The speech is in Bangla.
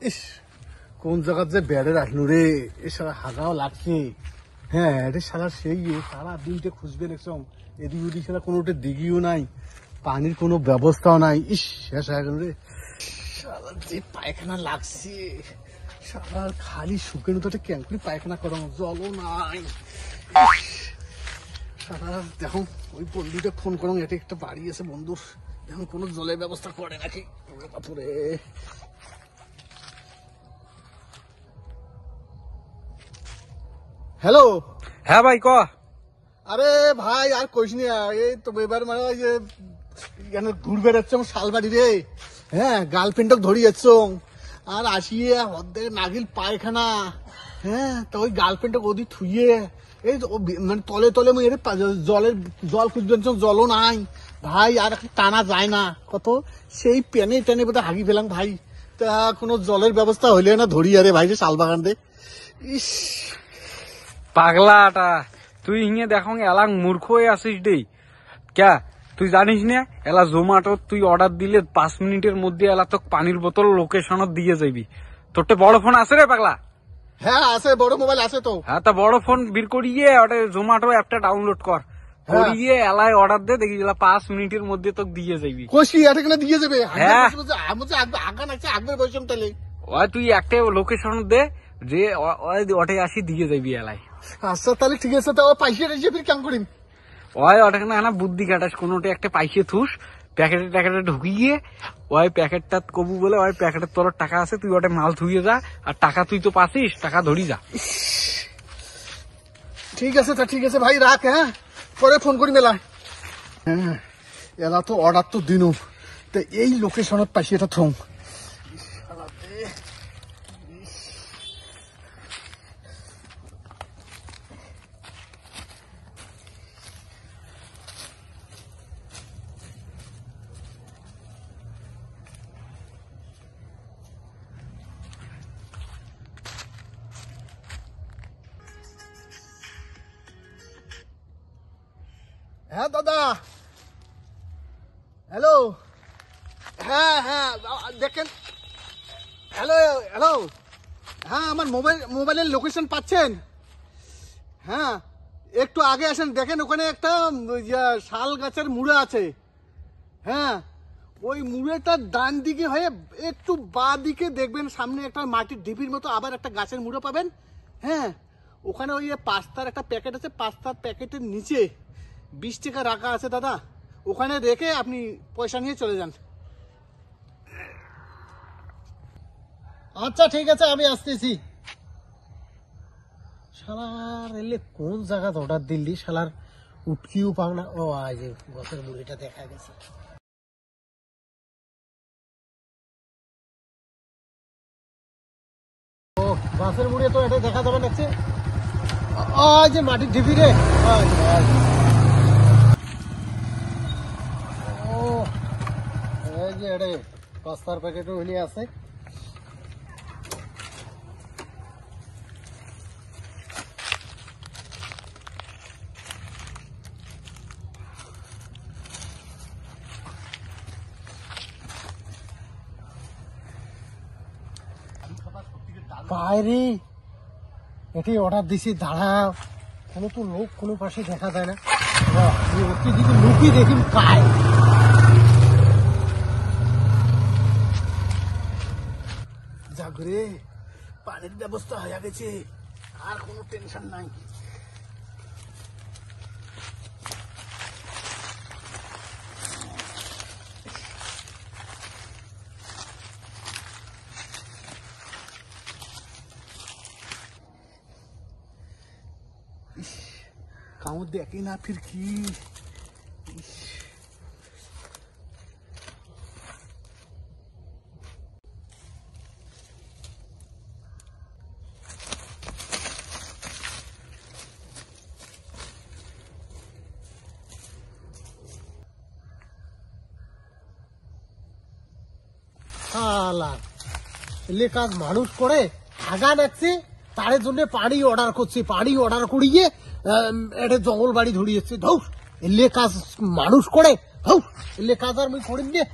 ইস কোন জায়গার যে বেড়ে রাখলো রে, এ সারা হাগাও লাগছে। হ্যাঁ এটা সারা সেই সারা দিনটা খুঁজবে দেখছম, এদিক ওদিক সারা কোনো দিঘিও নাই, পানির কোনো ব্যবস্থাও নাই। ইস শেষ হয়ে গেল রে, সারা যে পায়খানা লাগছে, সারা খালি শুকেনো তো ক্যাঙ্কুরি পায়খানা করানো, জলও নাই। সারা দেখো ওই বন্ধুটা ফোন করো, এটা একটা বাড়ি আছে বন্ধুর, এখন কোনো জলের ব্যবস্থা করে নাকি। বাপুরে হ্যালো। হ্যাঁ ভাই ক। আরে ভাই আর কইস নি, এই তো এবার মানে যে এখানে ঘুরবে যাচ্ছ শালবাড়ি রে। হ্যাঁ গার্লফ্রেন্ডক ধরি যাচ্ছ আর আসিয়ে অর্ধেক নাগিল পায়খানা। হ্যাঁ তো ওই গার্লফ্রেন্ডক ওদি থুইয়ে এই মানে তলে তলে জল খুঁজবেন, জলও নাই ভাই, আর টানা যায় না কত, সেই পেনে টেনে বোধহয় হাগি ফেলাম ভাই। তা কোনো জলের ব্যবস্থা হইলে না ধরি আরে ভাই রে শালবাগান রে। ইস পাগলাটা তুই ইয়ে দেখো এলাং মূর্খ হয়ে আসিস রে। ক্যা তুই জানিস না এলা জোম্যাটো তুই অর্ডার দিলে 5 মিনিটের মধ্যে এলা তো পানির বোতল লোকেশনত দিয়ে যাবি। তোরটা বড় ফোন আছে রে পাগলা? হ্যাঁ আছে, বড় মোবাইল আছে তো। হ্যাঁ তা বড় ফোন বের করিয়ে ওটা জোম্যাটো অ্যাপটা ডাউনলোড করিয়ে এলায় অর্ডার দে, দেখি 5 মিনিটের মধ্যে তোকে দিয়ে যাবি। কষি এটা কিনা দিয়ে যাবে? হ্যাঁ আগান আছে আগের বয়সম তাহলে ওই তুই একটা লোকেশন দে যে ওটাই আসি দিয়ে যাবি এলায়। আচ্ছা তাহলে ঠিক আছে, তা পয়সা টাইসা ফির কেমন করিম? ওই ওটাকে না বুদ্ধি কাটাস, কোনোটা একটা পাইসে থুস প্যাকেটে ঢুকিয়ে ওই প্যাকেটটা কবু বলে ওই প্যাকেটের তোর টাকা আছে, তুই ওটা মাল থুয়ে যা, আর টাকা তুই তো পাচ্ছিস, টাকা ধরি যা। ঠিক আছে তা ঠিক আছে ভাই রাখ, হ্যাঁ পরে ফোন করি মেলা। হ্যাঁ এলা তো অর্ডার তো দিনু, তা এই লোকেশনত পাইছি এটা থম। হ্যাঁ দাদা, হ্যালো। হ্যাঁ হ্যাঁ দেখেন, হ্যালো হ্যালো। হ্যাঁ আমার মোবাইলের লোকেশন পাচ্ছেন? হ্যাঁ একটু আগে আসেন, দেখেন ওখানে একটা শাল গাছের মুড়া আছে। হ্যাঁ ওই মুড়েটার ডান দিকে হয়ে একটু বাঁ দিকে দেখবেন, সামনে একটা মাটির ঢিপির মতো আবার একটা গাছের মুড়ো পাবেন। হ্যাঁ ওখানে ওই পাস্তার একটা প্যাকেট আছে, পাস্তার প্যাকেটের নিচে 20 টাকা রাখা আছে দাদা, ওখানে রেখে আপনি পয়সা নিয়ে চলে যান। আচ্ছা ঠিক আছে আমি আসতেছি। শালার এলে কোন জায়গা অর্ডার দিল্লি, শালার উটকিও পাও না। ও আজ গাছের মুড়িটা দেখা গেছে। ও গাছের মুড়ি তো এটা দেখা যাবে লাগছে, যে মাটির ঢিপি রে। ও এই যে এটা পাস্তার প্যাকেটও হইলে আছে। বাইরে এটি অর্ডার দিছি, দাঁড়া কোনো তো লোক কোনো পাশে দেখা যায় না, দিকে লোকই দেখি পায়। জাগরে পানির ব্যবস্থা হয়ে গেছে, আর কোনো টেনশন নাই। काउंट देखी ना फिर की কাজ মানুষ করে আগা নাকছে, তার জন্য পানি অর্ডার করছে, পানি অর্ডার করিয়ে এটা জঙ্গল বাড়ি ধরিয়েছে। ধৌ এলে কাজ মানুষ করে, ধৌ এলে কাজ আর মুই করিম দিয়ে